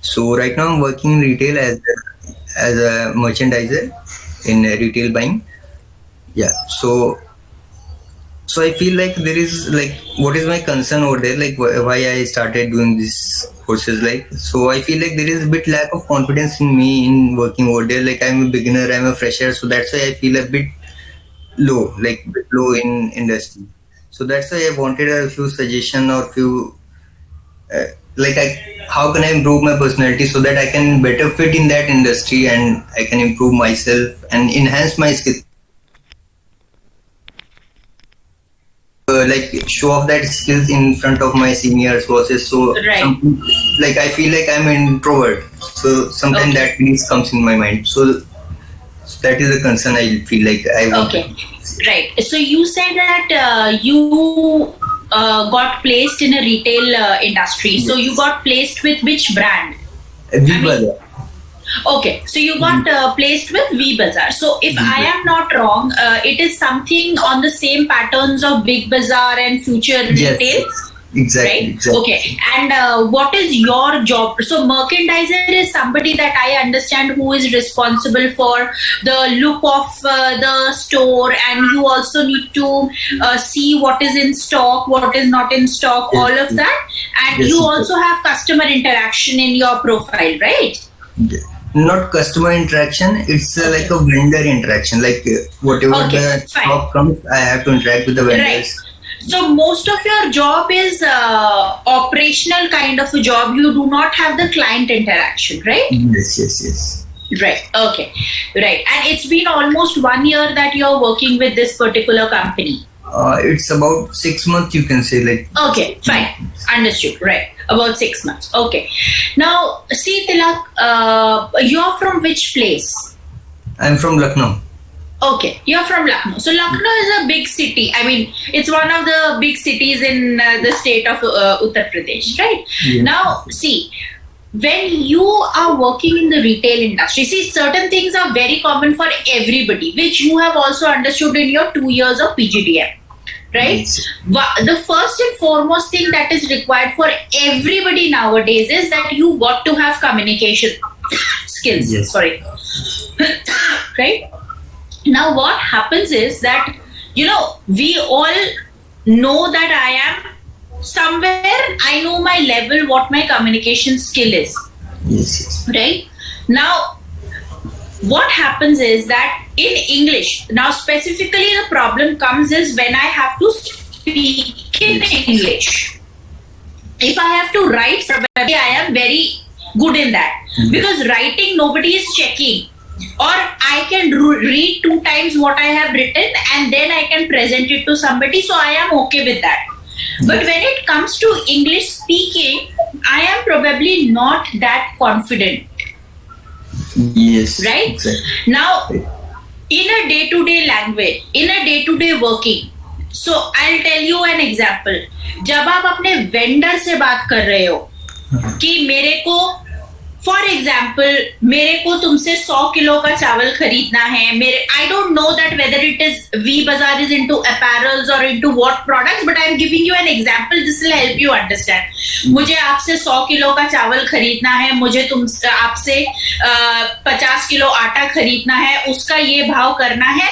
So right now I'm working in retail as a merchandiser in retail buying. Yeah. So I feel like there is like what is my concern over there, like why I started doing this courses, like so I feel like there is a bit lack of confidence in me in working over there. Like I'm a beginner, I'm a fresher, so that's why I feel a bit low, like bit low in industry. So that's why I wanted a few suggestion or few uh, like I how can I improve my personality so that I can better fit in that industry and I can improve myself and enhance my skills, like show off that skills in front of my seniors bosses. So Right. like I feel like I'm an introvert, so sometimes Okay. that piece comes in my mind. So that is a concern I feel like I want. Okay. Right. So you said that you got placed in a retail industry. So you got placed with which brand? Viva. Okay, so you got placed with V Bazaar. So if I am not wrong, it is something on the same patterns of Big Bazaar and Future Yes, Retail, exactly, right? exactly. Okay, and what is your job? So merchandiser is somebody that I understand who is responsible for the look of the store, and you also need to see what is in stock, what is not in stock, Yes, all of yes. that, and Yes, you yes. also have customer interaction in your profile, right? Not customer interaction, it's like a vendor interaction, like whatever Okay, the fine. stock comes I have to interact with the Right. vendors. So most of your job is operational kind of a job. You do not have the client interaction, right? Yes, yes, yes. Right. Okay. Right. And it's been almost 1 year that you're working with this particular company. It's about 6 months, you can say, like. Okay. Fine. Understood. Right. About 6 months. Okay. Now, see, Tilak, you're from which place? I'm from Lucknow. Okay, you're from Lucknow. So Lucknow is a big city. I mean, it's one of the big cities in the state of Uttar Pradesh, right? Yeah. Now, see, when you are working in the retail industry, see, certain things are very common for everybody, which you have also understood in your 2 years of PGDM, right? Yes. The first and foremost thing that is required for everybody nowadays is that you got to have communication skills. Yes. Sorry. Right? Now, what happens is that, we all know that I am somewhere, I know my level, what my communication skill is, Yes, yes. right? Now, what happens is that in English, now specifically the problem comes is when I have to speak in English. If I have to write somewhere, I am very good in that. Because writing, nobody is checking. Or I can read 2 times what I have written and then I can present it to somebody, so I am okay with that. But when it comes to English speaking, I am probably not that confident, Yes. right? Exactly. Now, in a day-to-day language, in a day-to-day working, so I'll tell you an example. जब आप अपने vendor से बात कर रहे हो कि मेरे को फॉर एग्जाम्पल मेरे को तुमसे 100 किलो का चावल खरीदना है, मेरे I don't know that whether it is V bazaar is into apparels और into what products, but I am giving you an example, this will help you understand. मुझे आपसे 100 किलो का चावल खरीदना है, मुझे तुम आपसे 50 किलो आटा खरीदना है, उसका ये भाव करना है.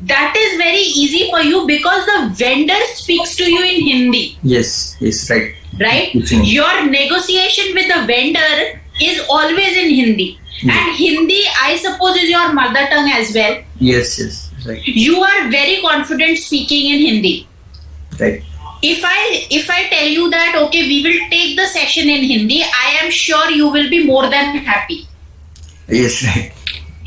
That is very easy for you because the vendor speaks to you in Hindi. Yes, yes, right. Right? Mhm. Your negotiation with the vendor is always in Hindi. And Hindi, I suppose, is your mother tongue as well. Yes, yes, right. You are very confident speaking in Hindi. Right. If I tell you that, okay, we will take the session in Hindi, I am sure you will be more than happy. Yes, right.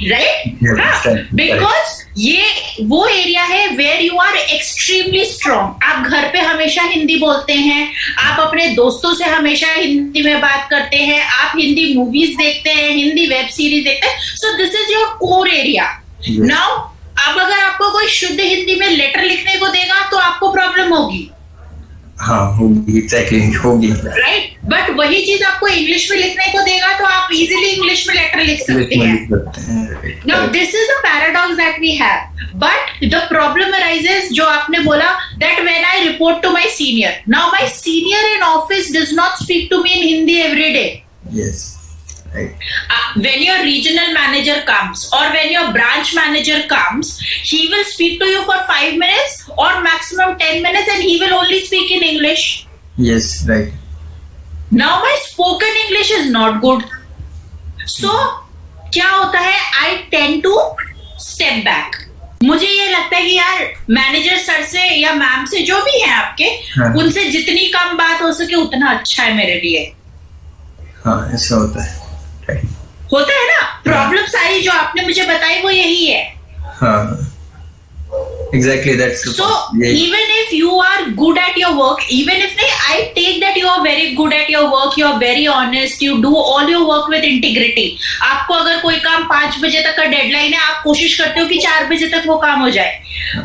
Right? Yes, हाँ, right. because ये वो area है where you are extremely strong. आप घर पे हमेशा हिंदी बोलते हैं, आप अपने दोस्तों से हमेशा हिंदी में बात करते हैं, आप हिंदी मूवीज देखते हैं, हिंदी वेब सीरीज देखते हैं. So this is your core area. Yes. Now, अब अगर आपको कोई शुद्ध हिंदी में लेटर लिखने को देगा तो आपको प्रॉब्लम होगी. हाँ, होगी, एग्जैक्टली होगी. राइट, बट वही चीज आपको इंग्लिश में लिखने को देगा तो आप इजीली इंग्लिश में लेटर लिख सकते हैं. Now this is a paradox that we have, but the problem arises जो आपने बोला that when I report to my senior, now my senior in office does not speak to me in Hindi every day. Yes. Right. When your regional manager comes or when your branch manager comes, he will speak to you for 5 minutes or maximum 10 minutes and he will only speak in English. Yes. Right. Now my spoken English is not good. So क्या होता है, I tend to step back. मुझे ये लगता है कि यार manager sir से या मैम से जो भी है आपके, उनसे जितनी कम बात हो सके उतना अच्छा है मेरे लिए. हाँ, ऐसा होता है. Right. होता है ना. प्रॉब्लम सारी जो आपने मुझे बताई वो यही है. हाँ. Exactly, that's the so point. Yeah. even if you are good at your work, even if I take that you are very good at your work, you are very honest, you do all your work with integrity. आपको अगर कोई काम 5 बजे तक का deadline है, आप कोशिश करते हो कि 4 बजे तक वो काम हो जाए.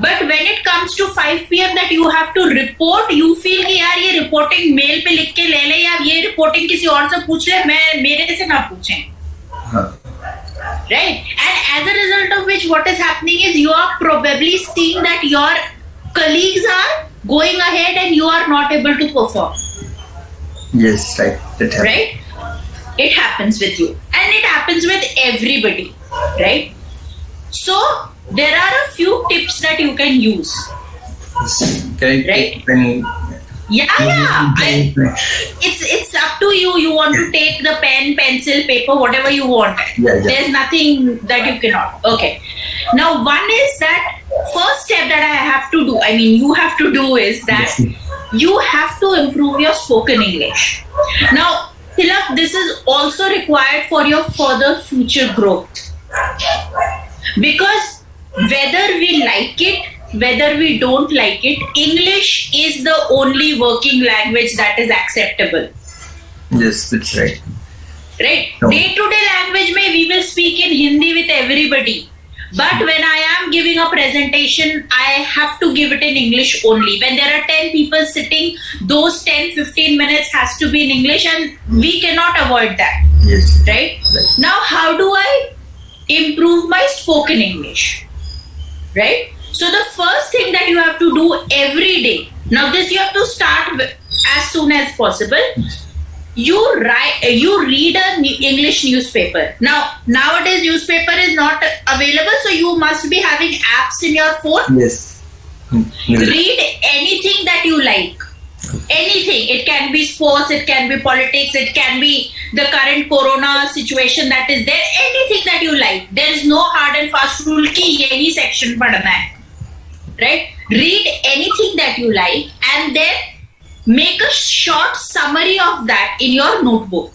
But when it comes to 5 PM that you have to report, you feel कि यार ये रिपोर्टिंग मेल पे लिख के ले ले या ये रिपोर्टिंग किसी और से पूछ ले, मैं मेरे से ना पूछें. हाँ. Right, and as a result of which what is happening is you are probably seeing that your colleagues are going ahead and you are not able to perform. Yes, right. That happens. Right, it happens with you and it happens with everybody, right? So there are a few tips that you can use. Can Right. I It's up to you. You want to take the pen, pencil, paper, whatever you want. Yeah. There's nothing that you cannot. Okay. Now, one is that first step that I have to do, I mean, you have to do is that you have to improve your spoken English. Now, Tilak, this is also required for your further future growth. Because whether we like it, whether we don't like it, English is the only working language that is acceptable. Yes, that's right. Right? No. Day-to-day language में we will speak in Hindi with everybody. But when I am giving a presentation, I have to give it in English only. When there are 10 people sitting, those 10-15 minutes has to be in English and we cannot avoid that. Yes. Right? Now, how do I improve my spoken English? Right? So the first thing that you have to do every day, now this you have to start as soon as possible. You read a English newspaper. Now nowadays newspaper is not available, so you must be having apps in your phone. Yes. Read anything that you like. Anything. It can be sports, it can be politics, it can be the current corona situation that is there. Anything that you like. There is no hard and fast rule कि यही section पढ़ना है. Right? Read anything that you like and then make a short summary of that in your notebook.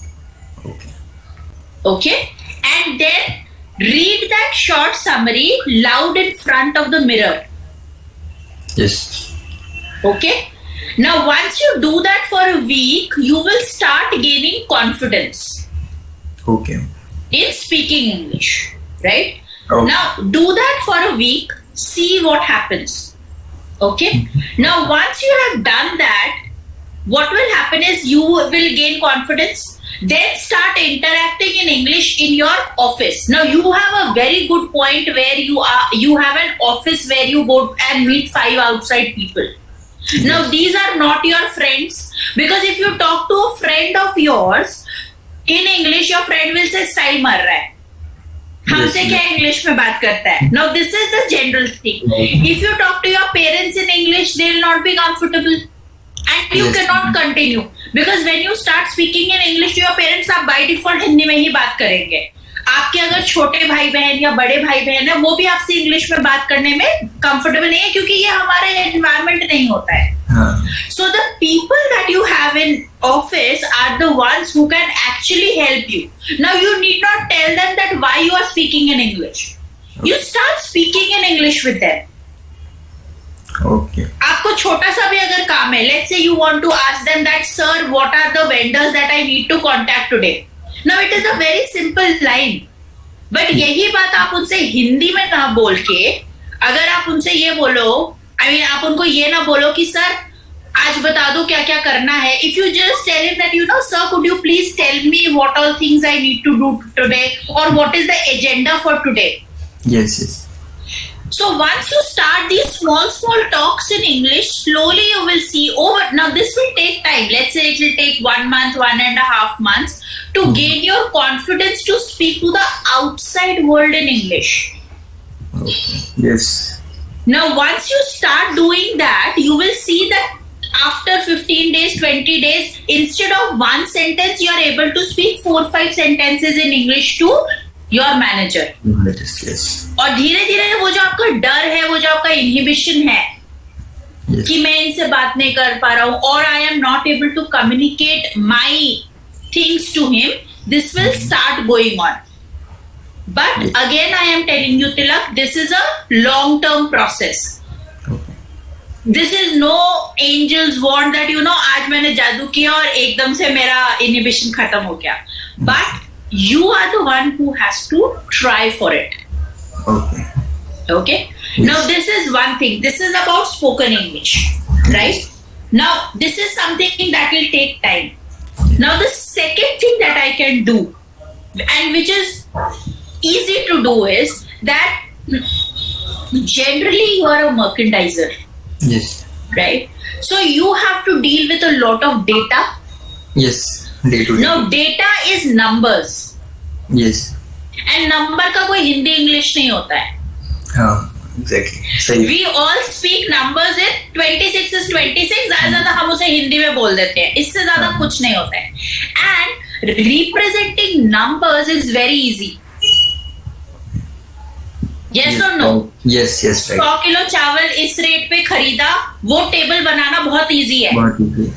Okay? And then read that short summary loud in front of the mirror. Yes. Okay? Now, once you do that for a week, you will start gaining confidence Okay. in speaking English. Right? Okay. Now, do that for a week. See what happens. Okay? Now, once you have done that, what will happen is you will gain confidence. Then start interacting in English in your office. Now, you have a very good point where you have an office where you go and meet 5 outside people. Now, these are not your friends, because if you talk to a friend of yours in English, your friend will say style mar raha hai. हमसे क्या English में बात करता है. Now this is the general thing. If you talk to your parents in English, they will not be comfortable and you cannot continue, because when you start speaking in English to your parents, आप by default Hindi में ही बात करेंगे. आपके अगर छोटे भाई बहन या बड़े भाई बहन है, वो भी आपसे इंग्लिश में बात करने में कंफर्टेबल नहीं है, क्योंकि ये हमारे एनवायरमेंट नहीं होता है. So the people that you have in office are the ones who can actually help you. Now you need not tell them that why you are speaking in English. You start speaking in English with them. Okay. आपको छोटा सा भी अगर काम है, let's say you want to ask them that, sir, what are the vendors that I need to contact today? Now it is a very simple line. But यही बात आप उनसे हिंदी में ना बोल के, अगर आप उनसे ये बोलो, आप उनको ये ना बोलो कि सर आज बता दो क्या क्या करना है. If you just tell him that, sir, could you please tell me what all things I need to do today, or what is the agenda for today? Yes. So once you start these small talks in English, slowly you will see over. Now this will take time. Let's say it will take 1 month, 1.5 months to gain your confidence to speak to the outside world in English. Okay. Yes. Now once you start doing that, you will see that after 15 days, 20 days, instead of one sentence, you are able to speak 4-5 sentences in English to your manager. Yes. और धीरे धीरे वो जो आपका डर है, वो जो आपका इनहिबिशन है Yes. कि मैं इनसे बात नहीं कर पा रहा हूँ, और I am not able to communicate my things to him, this will start going on. But again I am telling you Tilak, this is a long term process. Okay. This is no angels want that you know आज मैंने जादू किया और एकदम से मेरा inhibition खत्म हो गया. But you are the one who has to try for it. Okay. Okay. Now this is one thing. This is about spoken English, right? Now this is something that will take time. Now the second thing that I can do, and which is easy to do, is that generally you are a merchandiser, Yes. right? So you have to deal with a lot of data. Yes. Day to day. Now data is numbers. Yes. And number का कोई Hindi English नहीं होता है. हाँ. Exactly. सही. We all speak numbers in 26 is 26. ज्यादा हम उसे हिंदी में बोल देते हैं, इससे ज्यादा कुछ नहीं होता है. And representing numbers is very easy. Yes or no? Yes. Yes. Right. 100 kilo चावल इस रेट पे खरीदा, वो टेबल बनाना बहुत इजी है. बहुत easy.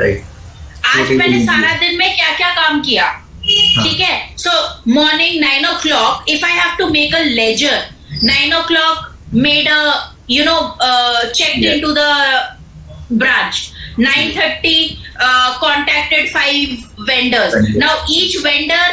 Right. आज मैंने सारा दिन में क्या क्या काम किया, ठीक है. So morning 9 o'clock, if I have to make a ledger, 9 o'clock made a checked into the branch. 9:30 contacted 5 vendors. Now each vendor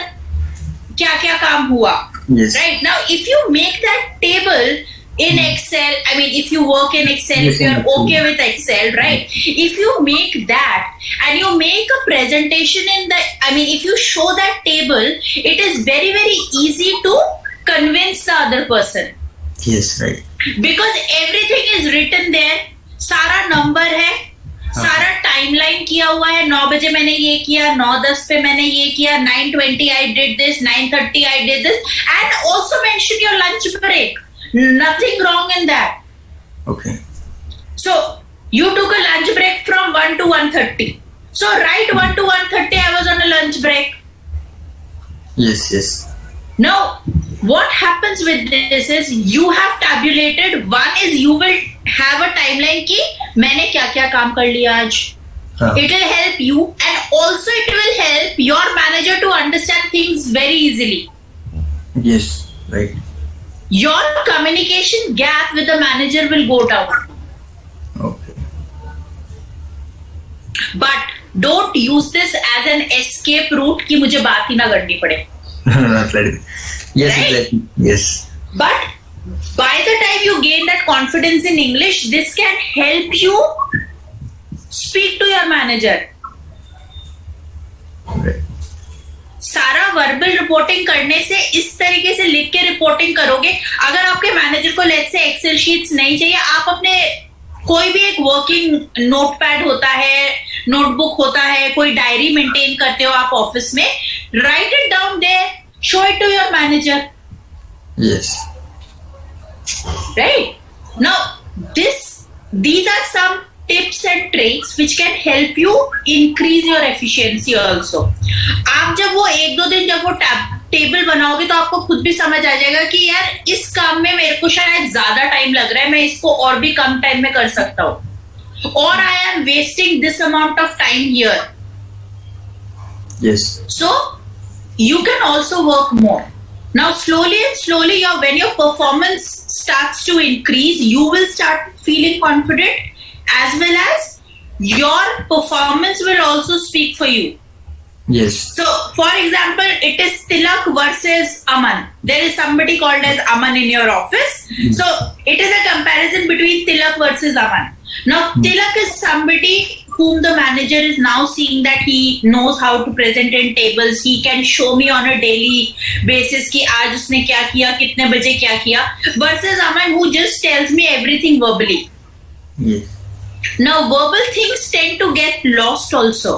क्या क्या काम हुआ. Yes. Right. Now if you make that table in Excel, I mean, if you work in Excel, Yes, if you are Excel. okay with Excel, right? If you make that and you make a presentation in the, I mean, if you show that table, it is very, very easy to convince the other person. Yes. Right. Because everything is written there. सारा number है, सारा timeline किया हुआ है. 9 बजे मैंने ये किया, 9:10 पे मैंने ये किया, 9:20 I did this, 9:30 I did this, and also mention your lunch break. Nothing wrong in that. Okay. So you took a lunch break from 1 to 1:30. So right 1 to 1:30 I was on a lunch break. Yes. Yes. Now what happens with this is you have tabulated. One is you will have a timeline कि मैंने क्या क्या काम कर लिया आज. हाँ. It will help you, and also it will help your manager to understand things very easily. Yes. Right. Your communication gap with the manager will go down. Okay. But don't use this as an escape route कि मुझे बात ही ना करनी पड़े. Not like it. Yes. Right? Exactly. Yes. But by the time you gain that confidence in English, this can help you speak to your manager. Right. सारा verbal reporting करने से इस तरीके से लिख के रिपोर्टिंग करोगे. अगर आपके मैनेजर को लेट्स से एक्सेल शीट्स नहीं चाहिए, आप अपने कोई भी एक वर्किंग नोटपैड होता है, नोटबुक होता है, कोई डायरी मेंटेन करते हो आप ऑफिस में, write it down there, show it to your manager. Yes. Right? Now, these are some tips and tricks which can help you increase your efficiency also. आप जब वो 1-2 दिन जब वो टेबल बनाओगे तो आपको खुद भी समझ आ जाएगा कि यार इस काम में मेरे को शायद ज्यादा टाइम लग रहा है, मैं इसको और भी कम टाइम में कर सकता हूँ, और I am wasting this amount of time here. Yes. So you can also work more. Now slowly and slowly when your performance starts to increase, you will start feeling confident, as well as your performance will also speak for you. Yes. So for example, it is Tilak versus Aman. There is somebody called as Aman in your office. So it is a comparison between Tilak versus Aman. Now Tilak is somebody whom the manager is now seeing that he knows how to present in tables, he can show me on a daily basis कि आज उसने क्या किया, कितने बजे क्या किया, versus Aman who just tells me everything verbally. Yes. Now verbal things tend to get lost also.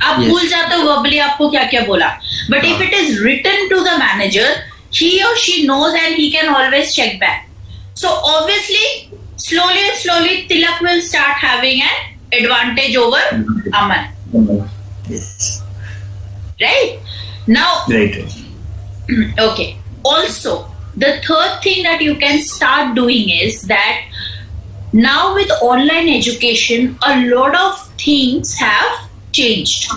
आप Yes. भूल जाते हो verbally आपको क्या क्या बोला. But if it is written to the manager, he or she knows and he can always check back. So obviously, slowly, Tilak will start having an advantage over Aman. Yes. Right? Now, Right. okay. Also, the third thing that you can start doing is that now with online education, a lot of things have changed.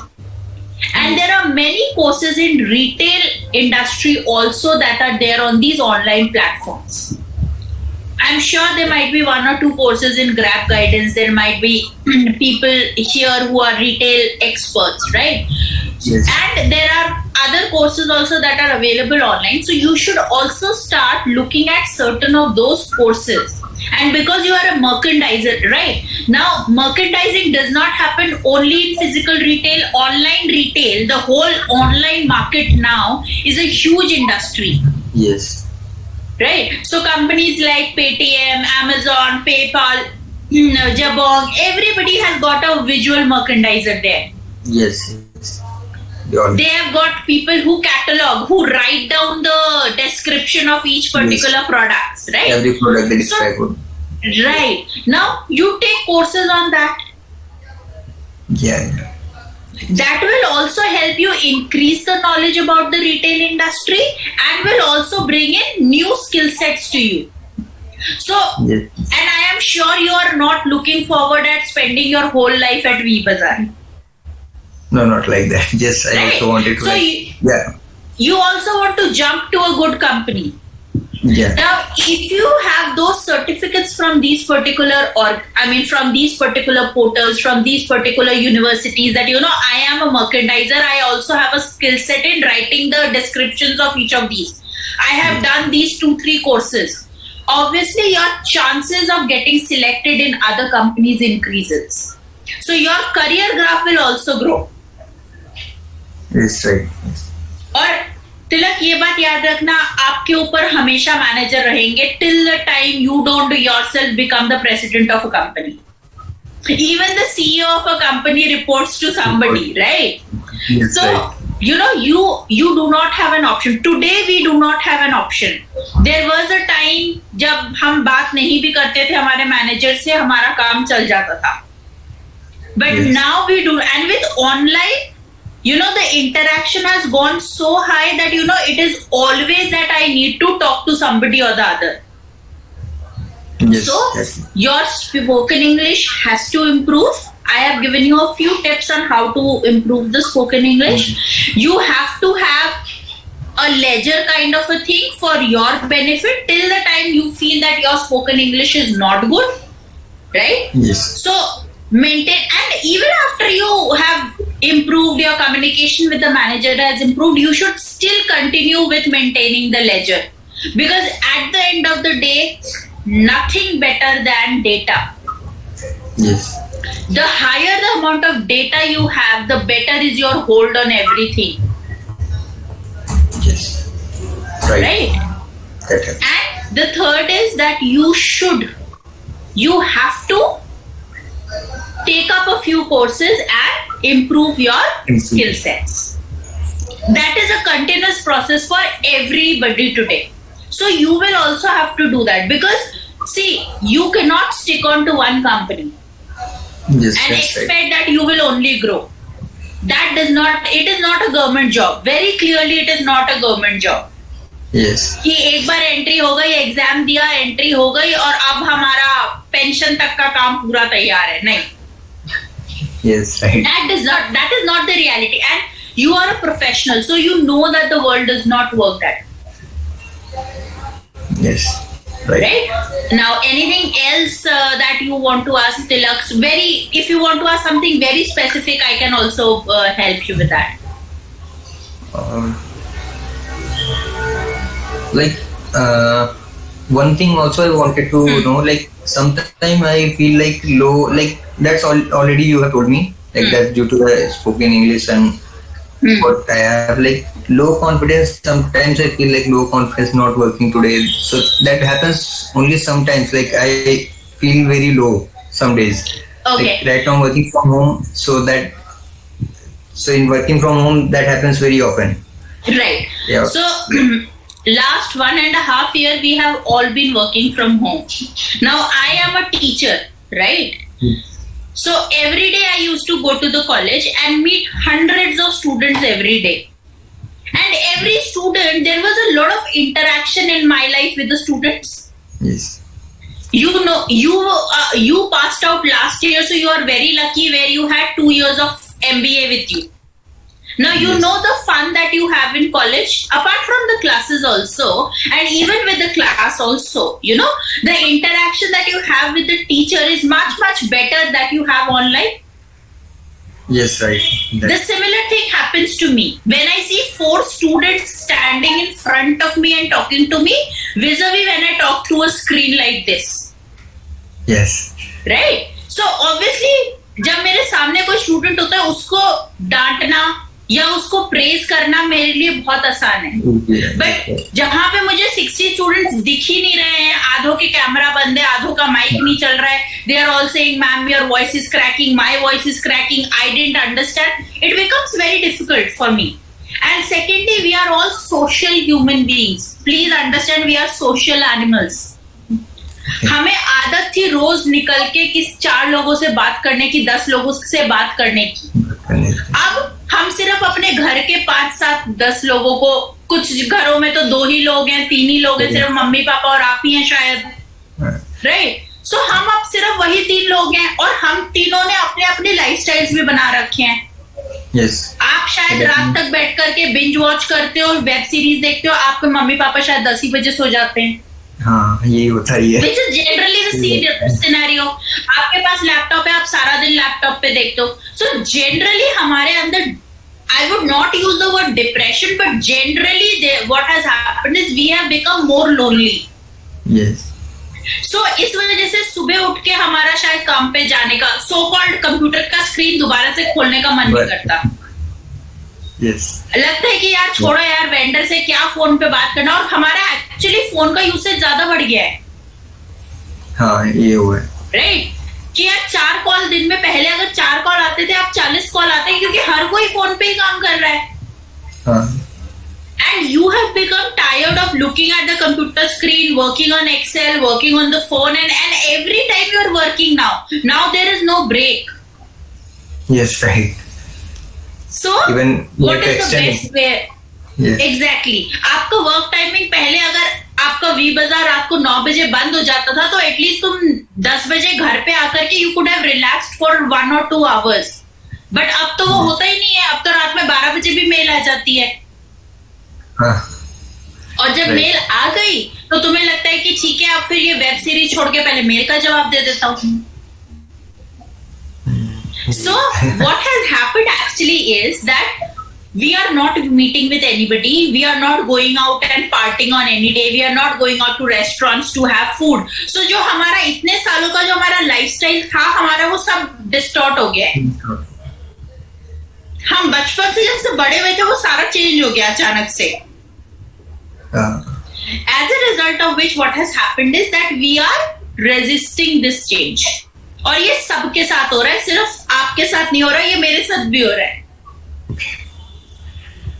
And there are many courses in retail industry also that are there on these online platforms. I'm sure there might be one or two courses in Grab Guidance. There might be people here who are retail experts, right? Yes. And there are other courses also that are available online. So you should also start looking at certain of those courses. And because you are a merchandiser, right? Now, merchandising does not happen only in physical retail, online retail. The whole online market now is a huge industry. Yes. Right? So companies like Paytm, Amazon, PayPal, Jabong, everybody has got a visual merchandiser there. Yes. They have got people who catalog, who write down the description of each particular product, right? Every product they describe. Right. Now you take courses on that. Yeah. That will also help you increase the knowledge about the retail industry and will also bring in new skill sets to you. So, Yes. and I am sure you are not looking forward at spending your whole life at VBazaar. No, not like that. Just I Right. also wanted to. So Yeah. you also want to jump to a good company. Yeah. Now, if you have those certificates from these particular, from these particular portals, from these particular universities, that I am a merchandiser, I also have a skill set in writing the descriptions of each of these. I have done these 2-3 courses. Obviously, your chances of getting selected in other companies increases. So your career graph will also grow. It's right. और तिलक ये बात याद रखना, आपके ऊपर हमेशा manager रहेंगे till the time you don't yourself become the president of a company. Even the CEO of a company reports to somebody, right? Yes, So right. you do not have an option. Today we do not have an option. There was a time जब हम बात नहीं भी करते थे हमारे manager से, हमारा काम चल जाता था. But Yes. now we do, and with online, the interaction has gone so high that it is always that I need to talk to somebody or the other. Yes. So Yes. your spoken English has to improve. I have given you a few tips on how to improve the spoken English. You have to have a ledger kind of a thing for your benefit till the time you feel that your spoken English is not good, right? Yes. So maintain, and even after you have improved, your communication with the manager has improved, you should still continue with maintaining the ledger, because at the end of the day, nothing better than data. Yes. The higher the amount of data you have, the better is your hold on everything, Yes. Right. right? That helps. And the third is that you have to take up a few courses and improve your skill sets. That is a continuous process for everybody today. So you will also have to do that, because see, you cannot stick on to one company Yes. and That's expect right. that you will only grow. It is not a government job. Very clearly, it is not a government job. Yes. कि एक बार entry हो गई, exam दिया, entry हो गई और अब हमारा पेंशन तक का काम पूरा तैयार है, नहीं. Yes. Right. That is not the reality, and you are a professional, so you know that the world does not work that. Yes. Right. Right? Now, anything else that you want to ask Tilak? If you want to ask something very specific, I can also help you with that. One thing also I wanted to know, like sometime I feel like low, like that's already you have told me, like that's due to the spoken English and what I have like low confidence. Sometimes I feel like low confidence not working today. So that happens only sometimes. Like I feel very low some days. Okay. Like right now I'm working from home, so in working from home that happens very often. Right. Yeah. So last 1.5 years we have all been working from home. Now I am a teacher, right? So every day I used to go to the college and meet hundreds of students every day. And every student, there was a lot of interaction in my life with the students. Yes. You know, you passed out last year, so you are very lucky where you had 2 years of MBA with you. Now you Yes. know the fun that you have in college, apart from the classes also, and even with the class also, you know, the interaction that you have with the teacher is much better that you have online. Yes, right. The similar thing happens to me when I see 4 students standing in front of me and talking to me, vis-a-vis when I talk through a screen like this. Yes. Right? So obviously जब मेरे सामने कोई student होता है उसको डांटना या उसको praise करना मेरे लिए बहुत आसान है. बट जहां पे मुझे 60 स्टूडेंट्स दिख ही नहीं रहे हैं, आधों के कैमरा बंद है, आधों का माइक नहीं चल रहा है, they are all saying ma'am your voice is cracking, my voice is cracking, I didn't understand, it becomes very difficult for me. And secondly we are all social human beings. Please understand we are social animals. हमें आदत थी रोज निकल के किस 4 लोगों से बात करने की, 10 लोगों से बात करने की. अब हम सिर्फ अपने घर के 5-7-10 लोगों को, कुछ घरों में तो 2 ही लोग हैं, 3 ही लोग हैं, सिर्फ मम्मी पापा और आप ही हैं शायद. राइट. सो हम अब सिर्फ वही 3 लोग हैं और हम तीनों ने अपने अपने लाइफस्टाइल्स भी बना रखे हैं. Yes. आप शायद रात तक बैठ करके बिंज वॉच करते हो, वेब सीरीज देखते हो, आपके मम्मी पापा शायद 10 ही बजे सो जाते हैं. हाँ, यही होता ही है. Which is generally the scenario. आपके पास लैपटॉप है, आप सारा दिन लैपटॉप पे देखते हो. So generally हमारे अंदर, I would not use the word depression, but generally what has happened is we have become more lonely. Yes. So इस वजह से सुबह उठ के हमारा शायद काम पे जाने का, so called कंप्यूटर का स्क्रीन दोबारा से खोलने का मन नहीं करता. Yes. लगता है कि यार छोड़ो यार, वेंडर से क्या फोन पे बात करना. और हमारा एक्चुअली फोन का यूसेज ज्यादा बढ़ गया है. हाँ, ये हुआ है. राइट. कि यार 4 कॉल दिन में, पहले अगर 4 कॉल आते थे, अब 40 कॉल आते हैं, क्योंकि हर कोई फोन पे ही काम कर रहा है. हाँ. And you have become tired of looking at the computer screen, working on Excel, working on the phone, and every time you are working now there is no break. Yes, right. So Even what is the extending. best way? Yes. Exactly. आपका work timing पहले अगर आपका we बाजार रात को 9 बजे बंद हो जाता था, तो एटलीस्ट तुम 10 बजे घर पे आकर के you could have relaxed for 1 or 2 hours. But अब तो वो होता ही नहीं है. अब तो रात में 12 बजे भी मेल आ जाती है. हाँ. और जब Right. मेल आ गई तो तुम्हें लगता है कि ठीक है, अब फिर ये वेब सीरीज छोड़ के पहले मेल का जवाब दे देता हूँ. So what has happened actually is that we are not meeting with anybody. We are not going out and partying on any day. We are not going out to restaurants to have food. So जो हमारा इतने सालों का जो हमारा lifestyle था, हमारा वो सब डिस्टॉर्ट हो गया है. हम बचपन से जब से बड़े हुए थे वो सारा चेंज हो गया अचानक से. As a result of which what has happened is that we are resisting this change. और ये सबके साथ हो रहा है, सिर्फ आपके साथ नहीं हो रहा, ये मेरे साथ भी हो रहा है.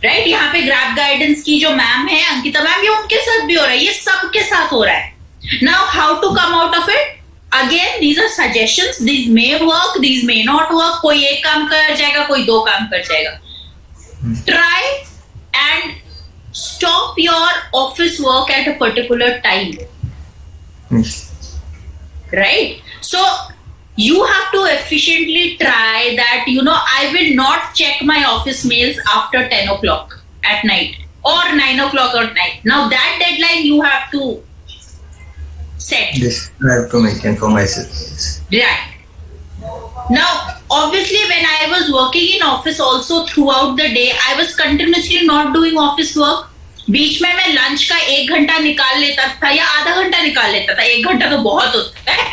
राइट. यहाँ पे ग्रैब गाइडेंस की जो मैम है, अंकिता मैम, ये उनके साथ भी हो रहा है, ये सबके साथ हो रहा है. Now how to come out of it? Again these are suggestions, these may work, these may not work. कोई एक काम कर जाएगा, कोई 2 काम कर जाएगा. Try and stop your office work at a particular time. Yes. Right? So you have to efficiently try that, you know, I will not check my office mails after 10 o'clock at night or 9 o'clock at night. Now that deadline you have to set. This I have to maintain for myself. Right. Now, obviously, when I was working in office also throughout the day, I was continuously not doing office work. बीच में मैं lunch का 1 घंटा निकाल लेता था या आधा घंटा निकाल लेता था. 1 घंटा तो बहुत होता है.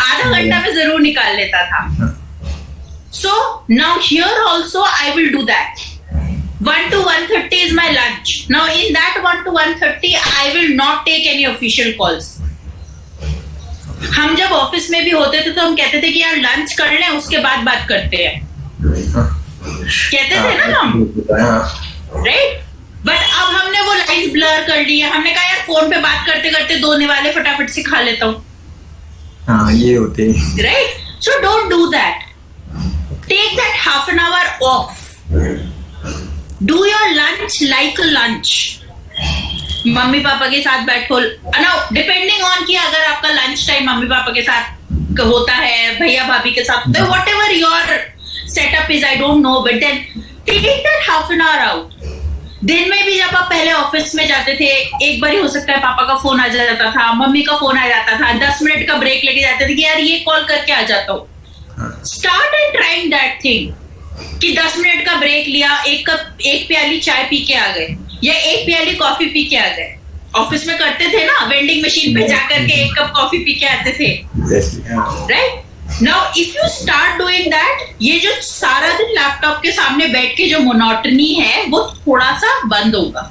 आधा घंटा में जरूर निकाल लेता था. So now here also I will do that. 1 to 1:30 is my lunch. Now in that 1 to 1:30 I will not take any official calls. हम जब ऑफिस में भी होते थे तो हम कहते थे कि यार लंच कर लें उसके बाद बात करते हैं, कहते थे ना हम, राइट? बट अब हमने वो लाइंस ब्लर कर ली है. हमने कहा यार फोन पे बात करते करते दोने वाले फटाफट से खा लेता हूँ. हाँ, ये होते हैं, right? So don't do that. Take that half an hour off. Do your lunch like a lunch. मम्मी पापा के साथ बैठो. डिपेंडिंग ऑन कि अगर आपका लंच टाइम मम्मी पापा के साथ होता है, भैया भाभी के साथ, तो whatever your setup is, I don't know, but then take that half an hour out. दिन में भी जब आप पहले ऑफिस में जाते थे, एक बार ही हो सकता है पापा का फोन आ जाता था, मम्मी का फोन आ जाता था, 10 मिनट का ब्रेक लेके जाते थे कि यार ये कॉल करके आ जाता हूँ. Start and trying that thing कि 10 मिनट का ब्रेक लिया, एक प्याली चाय पी के आ गए या एक प्याली कॉफी पी के आ गए. ऑफिस में करते थे ना, वेंडिंग मशीन पे जाकर के एक कप कॉफी पी के आते थे, right? Now if you start doing that, ये जो सारा दिन लैपटॉप के सामने बैठ के जो मोनोटनी है वो थोड़ा सा बंद होगा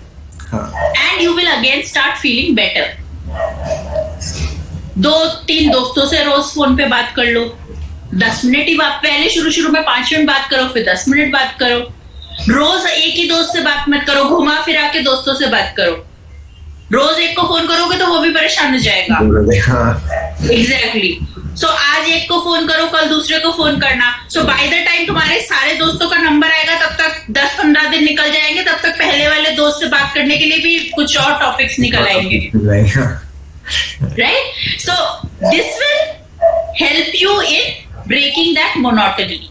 and you will again start feeling better. 2-3 दोस्तों से रोज फोन पे बात कर लो. 10 मिनट ही बात, पहले शुरू में 5 मिनट बात करो, फिर 10 मिनट बात करो. रोज एक ही दोस्त से बात मत करो, घुमा फिरा के दोस्तों से बात करो. रोज एक को फोन करोगे तो वो भी परेशान हो जाएगा. एग्जैक्टली. सो आज एक को फोन करो, कल दूसरे को फोन करना. सो बाय द टाइम तुम्हारे सारे दोस्तों का नंबर आएगा तब तक 10-15 दिन निकल जाएंगे. तब तक पहले वाले दोस्त से बात करने के लिए भी कुछ और टॉपिक्स निकल आएंगे, right? So this will help you in breaking that monotony,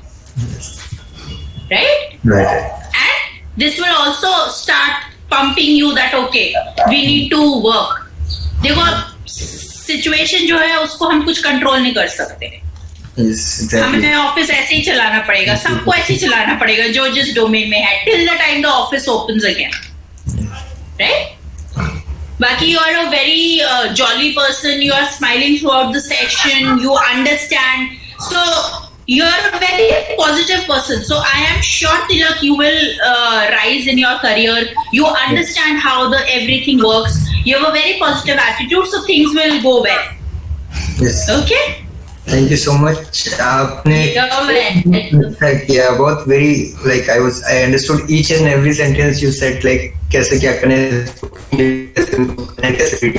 right? And this will also start pumping you that okay, we need to work. देखो सिचुएशन जो है उसको हम कुछ कंट्रोल नहीं कर सकते. हमें ऑफिस ऐसे ही चलाना पड़ेगा, सबको ऐसे ही चलाना पड़ेगा जो जिस डोमेन में है, till the time the office opens again, right? बाकी you are a very jolly person, you are smiling throughout the session, you understand, so you're a very positive person. So I am sure Tilak, you will rise in your career. You understand how the everything works. You have a very positive attitude, so things will go well. Yes. Okay. Thank you so much. आपने किया बहुत very like I understood each and every sentence you said, like कैसे क्या करने, कैसे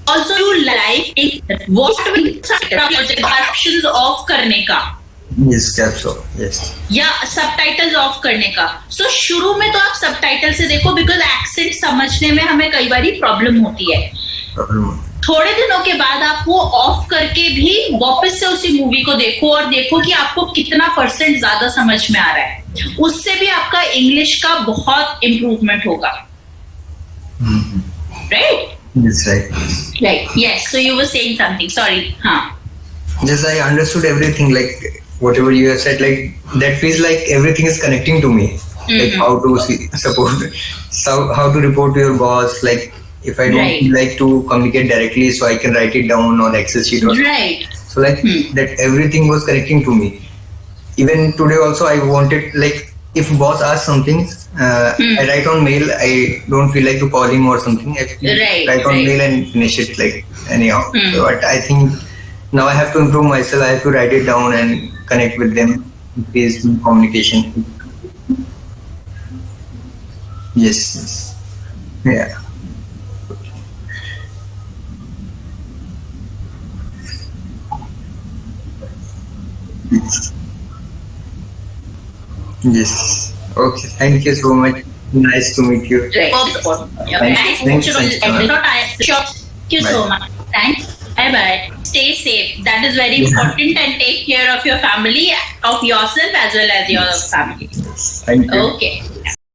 Also you like what options off करने का, yes, caps off, yes, या सबटाइटल्स ऑफ करने का. सो शुरू में तो आप सबटाइटल से देखो, बिकॉज एक्सेंट समझने में हमें कई बार प्रॉब्लम होती है. थोड़े दिनों के बाद आप वो ऑफ करके भी वापस से उसी मूवी को देखो और देखो कि आपको कितना % ज्यादा समझ में आ रहा है. उससे भी आपका इंग्लिश का बहुत इम्प्रूवमेंट होगा, right? Yes, right. Right. Yes. So you were saying something. Sorry. Yes, I understood everything. Like whatever you have said, like that feels like everything is connecting to me. Like how to how to report to your boss. Like if I don't like to communicate directly, so I can write it down on Excel sheet. Right. So like that everything was connecting to me. Even today also, I wanted, like if boss asks something, I write on mail. I don't feel like to call him or something. I write on mail and finish it like anyhow. But I think now I have to improve myself. I have to write it down and connect with them. Increase communication. Yes. Yeah. Yes. Okay. Thank you so much. Nice to meet you. Right. Thank you so much. Thanks. Bye bye. Stay safe. That is very important, and take care of your family, of yourself as well as your family. Thank you. Okay.